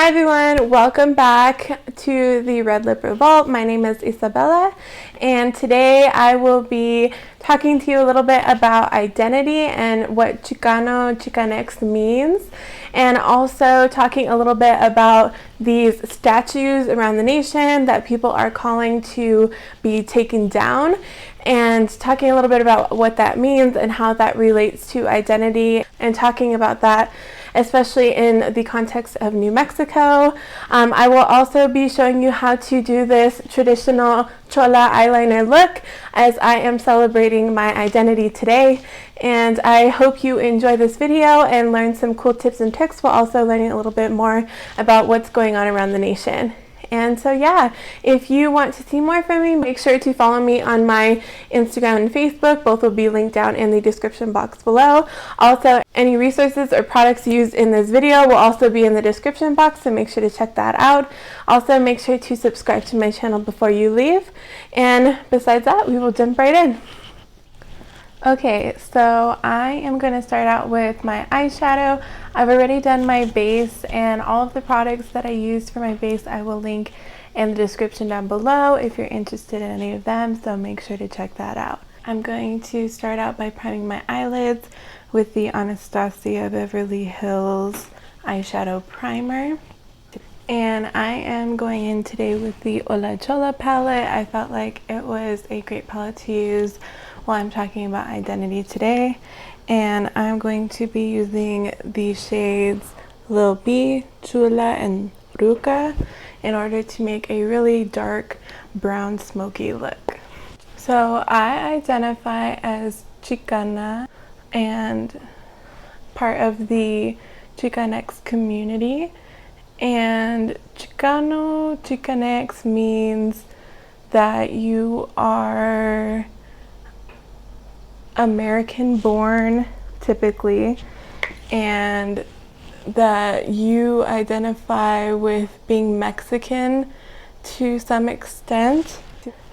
Hi everyone, welcome back to the Red Lip Revolt. My name is Isabella, and today I will be talking to you a little bit about identity and what Chicano, Chicanx means, and also talking a little bit about these statues around the nation that people are calling to be taken down, and talking a little bit about what that means and how that relates to identity, and talking about that especially in the context of New Mexico. I will also be showing you how to do this traditional Chola eyeliner look as I am celebrating my identity today. And I hope you enjoy this video and learn some cool tips and tricks while also learning a little bit more about what's going on around the nation. And so yeah, if you want to see more from me, make sure to follow me on my Instagram and Facebook. Both will be linked down in the description box below. Also, any resources or products used in this video will also be in the description box, so make sure to check that out. Also, make sure to subscribe to my channel before you leave. And besides that, we will jump right in. Okay, so I am going to start out with my eyeshadow. I've already done my base, and all of the products that I used for my base I will link in the description down below if you're interested in any of them, so make sure to check that out. I'm going to start out by priming my eyelids with the Anastasia Beverly Hills eyeshadow primer. And I am going in today with the Hola Chola palette. I felt like it was a great palette to use while I'm talking about identity today. And I'm going to be using the shades Lil B, Chula, and Ruca in order to make a really dark brown smoky look. So I identify as Chicana and part of the Chicanx community. And Chicano, Chicanx means that you are American born typically, and that you identify with being Mexican to some extent,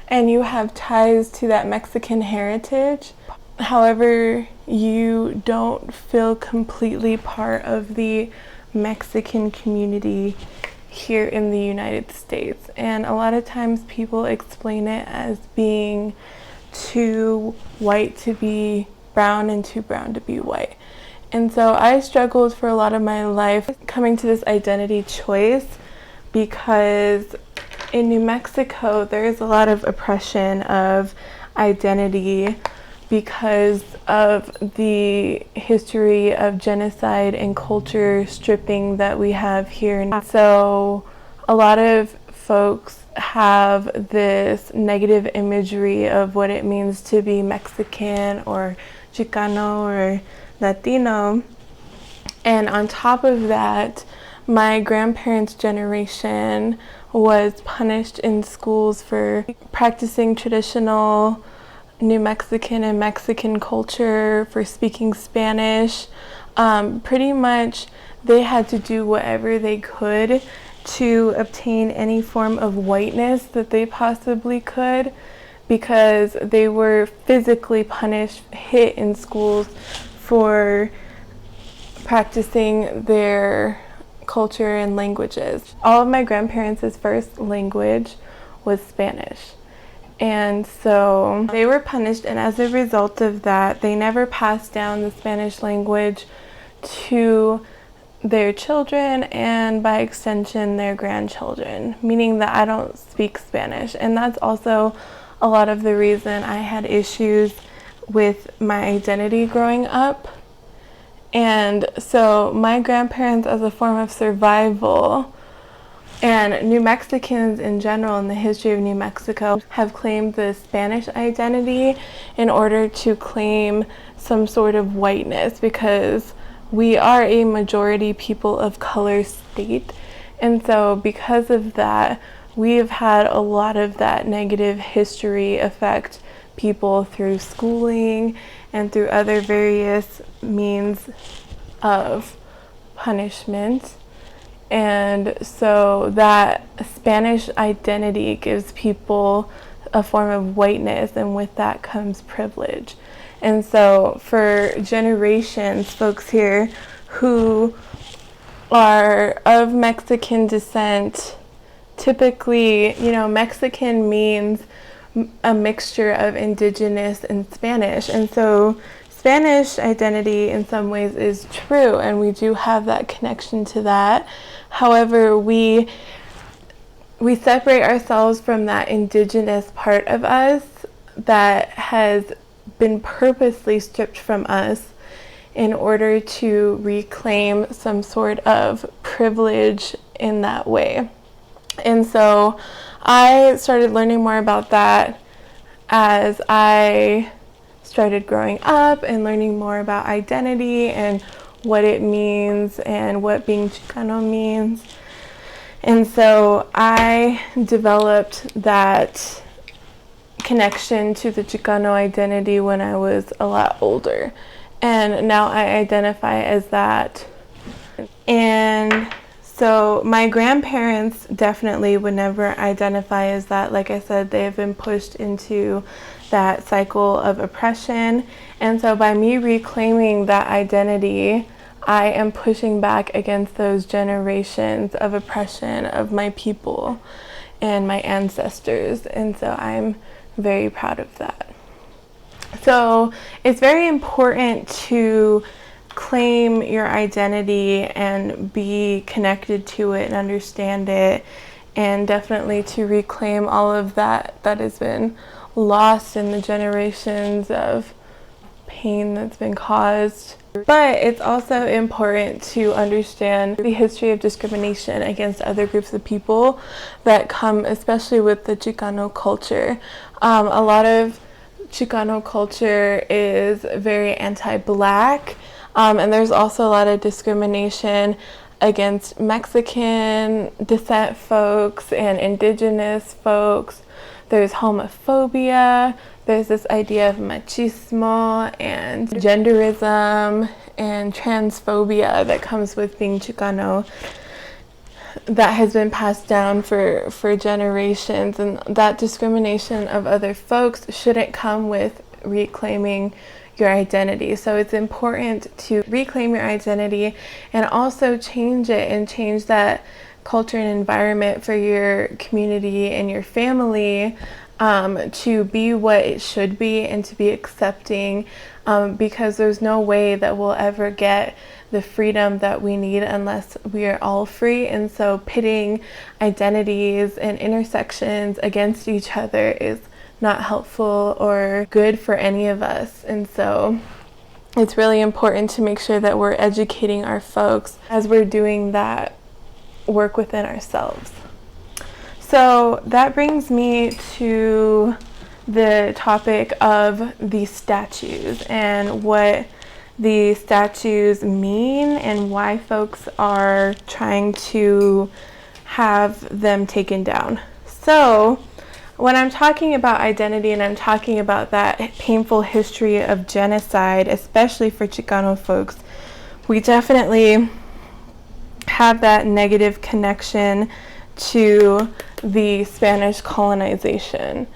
and you have ties to that Mexican heritage. However, you don't feel completely part of the Mexican community here in the United States. And a lot of times people explain it as being too white to be brown and too brown to be white. And so I struggled for a lot of my life coming to this identity choice, because in New Mexico there is a lot of oppression of identity because of the history of genocide and culture stripping that we have here. And so a lot of folks have this negative imagery of what it means to be Mexican or Chicano or Latino. And on top of that, my grandparents' generation was punished in schools for practicing traditional New Mexican and Mexican culture, for speaking Spanish. Pretty much they had to do whatever they could to obtain any form of whiteness that they possibly could, because they were physically punished, hit in schools for practicing their culture and languages. All of my grandparents' first language was Spanish. And so they were punished, and as a result of that, they never passed down the Spanish language to their children, and by extension their grandchildren, meaning that I don't speak Spanish. And that's also a lot of the reason I had issues with my identity growing up. And so my grandparents, as a form of survival, and New Mexicans in general in the history of New Mexico, have claimed the Spanish identity in order to claim some sort of whiteness, because we are a majority people of color state. And so because of that, we have had a lot of that negative history affect people through schooling and through other various means of punishment. And so that Spanish identity gives people a form of whiteness, and with that comes privilege. And so for generations, folks here who are of Mexican descent. Typically, you know, Mexican means a mixture of indigenous and Spanish, and so Spanish identity in some ways is true, and we do have that connection to that. However, we separate ourselves from that indigenous part of us that has been purposely stripped from us in order to reclaim some sort of privilege in that way. And so I started learning more about that as I started growing up and learning more about identity and what it means and what being Chicano means. And so I developed that connection to the Chicano identity when I was a lot older. And now I identify as that. And so my grandparents definitely would never identify as that. Like I said, they have been pushed into that cycle of oppression. And so by me reclaiming that identity, I am pushing back against those generations of oppression of my people and my ancestors. And so I'm very proud of that. So it's very important to claim your identity and be connected to it and understand it, and definitely to reclaim all of that has been lost in the generations of pain that's been caused. But it's also important to understand the history of discrimination against other groups of people that come especially with the Chicano culture. A lot of Chicano culture is very anti-Black, and there's also a lot of discrimination against Mexican descent folks and indigenous folks. There's homophobia, there's this idea of machismo and genderism and transphobia that comes with being Chicano that has been passed down for generations, and that discrimination of other folks shouldn't come with reclaiming your identity. So it's important to reclaim your identity and also change it and change that culture and environment for your community and your family to be what it should be and to be accepting, because there's no way that we'll ever get the freedom that we need unless we are all free. And so pitting identities and intersections against each other is not helpful or good for any of us. And so it's really important to make sure that we're educating our folks as we're doing that work within ourselves. So that brings me to the topic of the statues and what the statues mean and why folks are trying to have them taken down. So when I'm talking about identity and I'm talking about that painful history of genocide, especially for Chicano folks, we definitely have that negative connection to the Spanish colonization.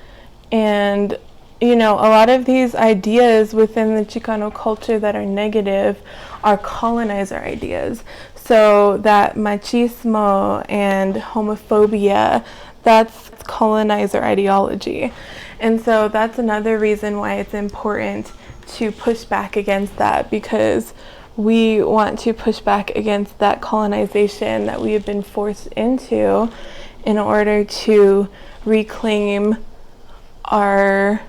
And you know, a lot of these ideas within the Chicano culture that are negative are colonizer ideas. So that machismo and homophobia, that's colonizer ideology. And so that's another reason why it's important to push back against that, because we want to push back against that colonization that we have been forced into in order to reclaim our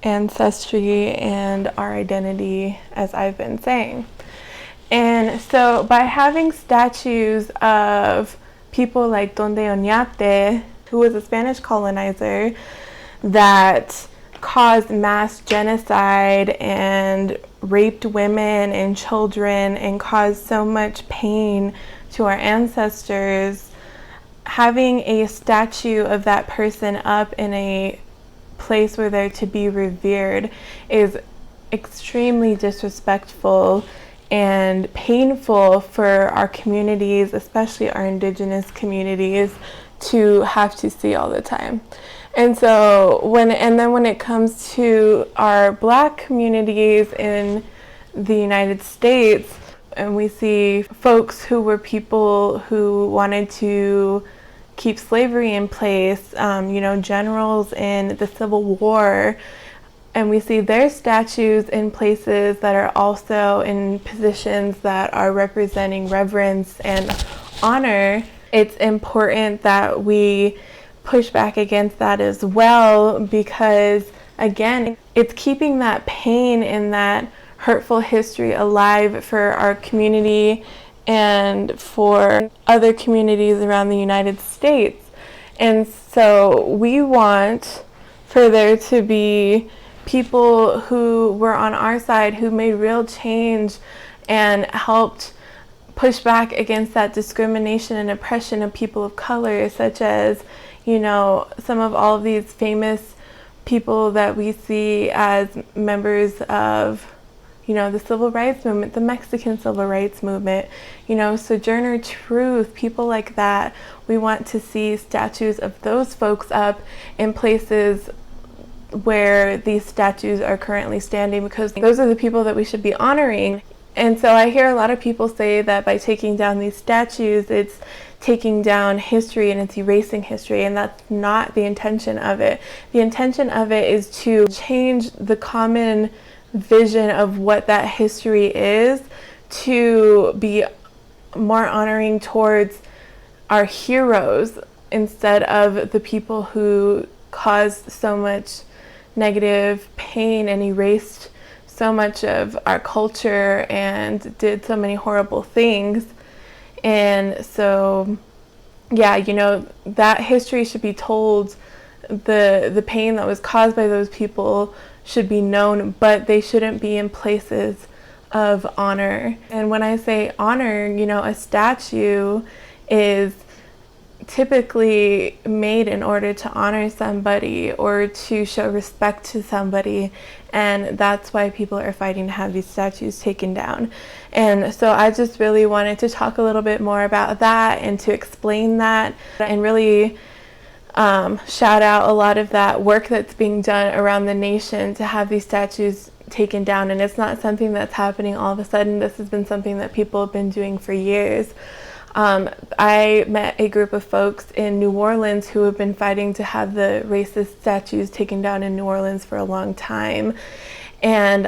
ancestry and our identity, as I've been saying. And so by having statues of people like Donde Oñate, who was a Spanish colonizer that caused mass genocide and raped women and children and caused so much pain to our ancestors, having a statue of that person up in a place where they're to be revered is extremely disrespectful and painful for our communities, especially our indigenous communities, to have to see all the time. And so when it comes to our Black communities in the United States, and we see folks who were people who wanted to keep slavery in place, generals in the Civil War, and we see their statues in places that are also in positions that are representing reverence and honor. It's important that we push back against that as well, because again, it's keeping that pain and that hurtful history alive for our community and for other communities around the United States. And so we want for there to be people who were on our side, who made real change and helped push back against that discrimination and oppression of people of color, such as, some of all of these famous people that we see as members of the civil rights movement, the Mexican civil rights movement, Sojourner Truth, people like that. We want to see statues of those folks up in places where these statues are currently standing, because those are the people that we should be honoring. And so I hear a lot of people say that by taking down these statues, it's taking down history and it's erasing history, and that's not the intention of it. The intention of it is to change the common vision of what that history is, to be more honoring towards our heroes instead of the people who caused so much negative pain and erased so much of our culture and did so many horrible things. And so that history should be told. The pain that was caused by those people should be known, but they shouldn't be in places of honor. And when I say honor, a statue is typically made in order to honor somebody or to show respect to somebody, and that's why people are fighting to have these statues taken down. And so I just really wanted to talk a little bit more about that and to explain that and really shout out a lot of that work that's being done around the nation to have these statues taken down. And it's not something that's happening all of a sudden. This has been something that people have been doing for years. I met a group of folks in New Orleans who have been fighting to have the racist statues taken down in New Orleans for a long time. And,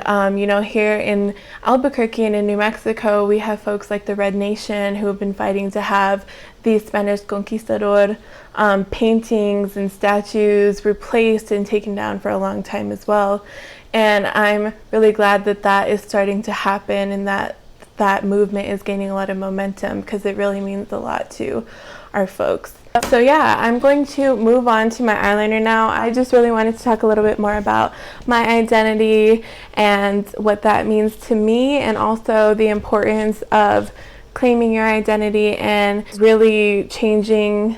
here in Albuquerque and in New Mexico, we have folks like the Red Nation who have been fighting to have these Spanish conquistador paintings and statues replaced and taken down for a long time as well. And I'm really glad that that is starting to happen and that movement is gaining a lot of momentum, because it really means a lot to our folks. So yeah, I'm going to move on to my eyeliner now. I just really wanted to talk a little bit more about my identity and what that means to me, and also the importance of claiming your identity and really changing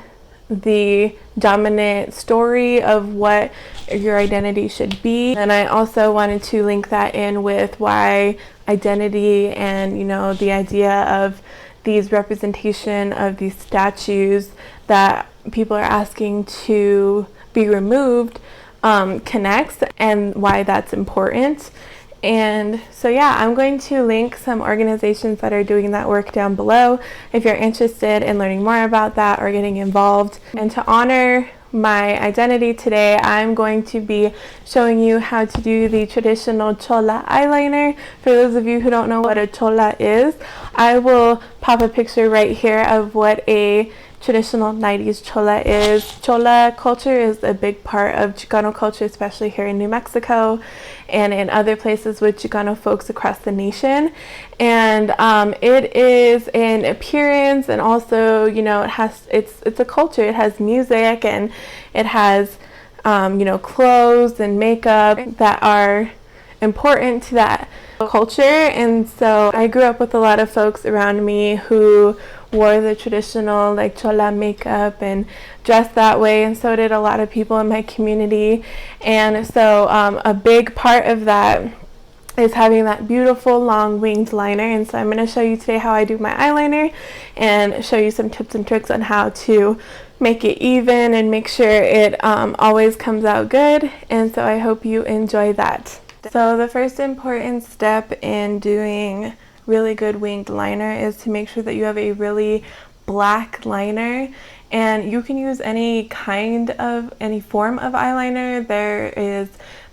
the dominant story of what your identity should be. And I also wanted to link that in with why identity and the idea of these representation of these statues that people are asking to be removed connects, and why that's important. And so yeah, I'm going to link some organizations that are doing that work down below if you're interested in learning more about that or getting involved. And to honor my identity today, I'm going to be showing you how to do the traditional Chola eyeliner. For those of you who don't know what a Chola is, I will pop a picture right here of what a traditional 90s Chola is. Chola culture is a big part of Chicano culture, especially here in New Mexico and in other places with Chicano folks across the nation. And it is an appearance, and also it's a culture. It has music, and it has clothes and makeup that are important to that culture. And so I grew up with a lot of folks around me who wore the traditional Chola makeup and dressed that way, and so did a lot of people in my community. And so a big part of that is having that beautiful long winged liner. And so I'm going to show you today how I do my eyeliner and show you some tips and tricks on how to make it even and make sure it always comes out good. And so I hope you enjoy that. So the first important step in doing really good winged liner is to make sure that you have a really black liner, and you can use any form of eyeliner. There is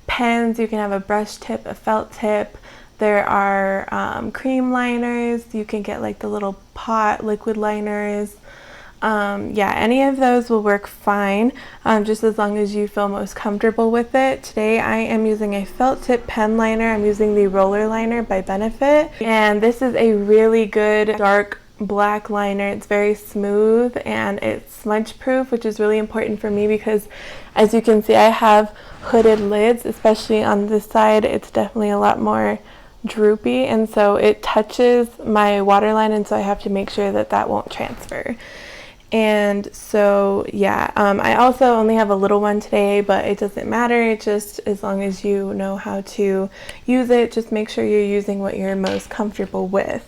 pens, you can have a brush tip, a felt tip. There are cream liners, you can get like the little pot liquid liners. Yeah, any of those will work fine, just as long as you feel most comfortable with it. Today I am using a felt tip pen liner. I'm using the Roller Liner by Benefit, and this is a really good dark black liner. It's very smooth and it's smudge proof, which is really important for me because, as you can see, I have hooded lids, especially on this side. It's definitely a lot more droopy, and so it touches my waterline, and so I have to make sure that that won't transfer. And so yeah, I also only have a little one today, but it doesn't matter. It just, as long as you know how to use it, just make sure you're using what you're most comfortable with.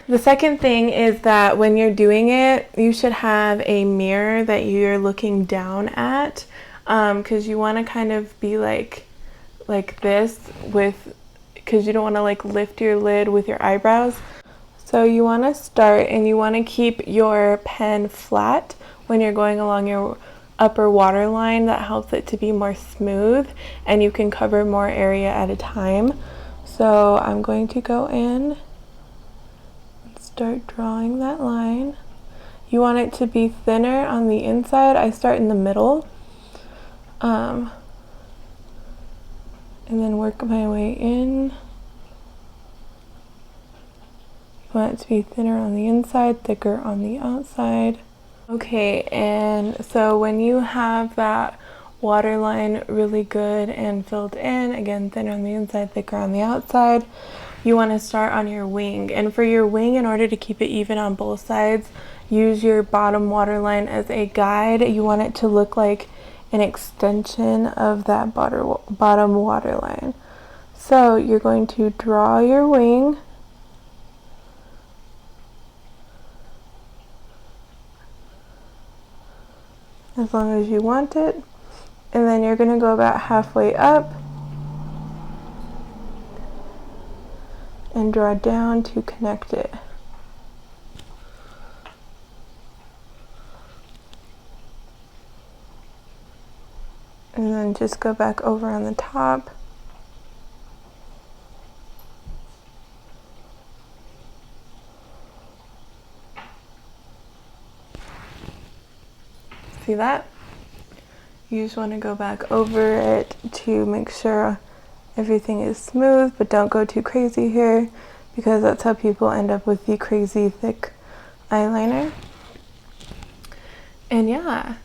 The second thing is that when you're doing it, you should have a mirror that you're looking down at, because you want to kind of be like this because you don't want to like lift your lid with your eyebrows. So you want to start, and you want to keep your pen flat when you're going along your upper waterline. That helps it to be more smooth, and you can cover more area at a time. So I'm going to go in and start drawing that line. You want it to be thinner on the inside. I start in the middle, and then work my way in. You want it to be thinner on the inside, thicker on the outside. Okay, and so when you have that waterline really good and filled in, again, thinner on the inside, thicker on the outside, you want to start on your wing. And for your wing, in order to keep it even on both sides, use your bottom waterline as a guide. You want it to look like an extension of that bottom waterline. So you're going to draw your wing, as long as you want it, and then you're going to go about halfway up and draw down to connect it. And then just go back over on the top. See that? You just want to go back over it to make sure everything is smooth, but don't go too crazy here, because that's how people end up with the crazy thick eyeliner. And yeah,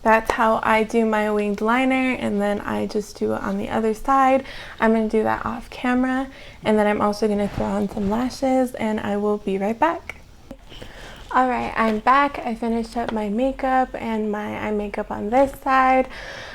that's how I do my winged liner, and then I just do it on the other side. I'm going to do that off camera, and then I'm also going to throw on some lashes, and I will be right back. Alright, I'm back. I finished up my makeup and my eye makeup on this side.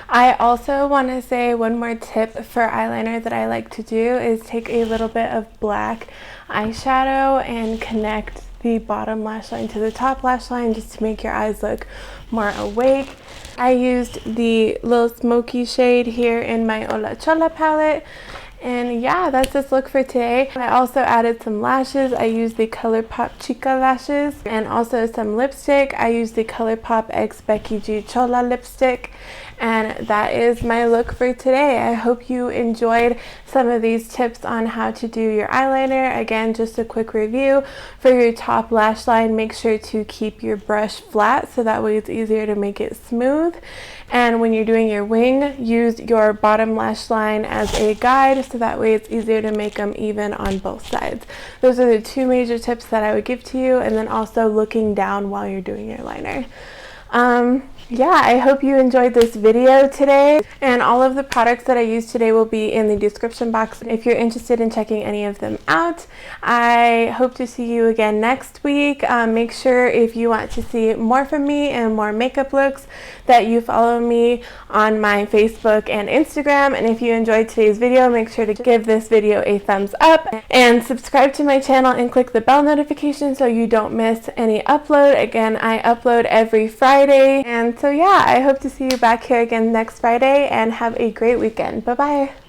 I also want to say one more tip for eyeliner that I like to do is take a little bit of black eyeshadow and connect the bottom lash line to the top lash line, just to make your eyes look more awake. I used the little smoky shade here in my Hola Chola palette. And yeah, that's this look for today. I also added some lashes. I used the Colourpop Chica lashes, and also some lipstick. I used the Colourpop X Becky G Chola lipstick. And that is my look for today. I hope you enjoyed some of these tips on how to do your eyeliner. Again, just a quick review. For your top lash line, make sure to keep your brush flat so that way it's easier to make it smooth. And when you're doing your wing, use your bottom lash line as a guide so that way it's easier to make them even on both sides. Those are the two major tips that I would give to you, and then also looking down while you're doing your liner. Yeah, I hope you enjoyed this video today, and all of the products that I used today will be in the description box if you're interested in checking any of them out. I hope to see you again next week. Make sure, if you want to see more from me and more makeup looks, that you follow me on my Facebook and Instagram. And if you enjoyed today's video, make sure to give this video a thumbs up and subscribe to my channel and click the bell notification so you don't miss any upload. Again, I upload every Friday. And so yeah, I hope to see you back here again next Friday, and have a great weekend. Bye bye.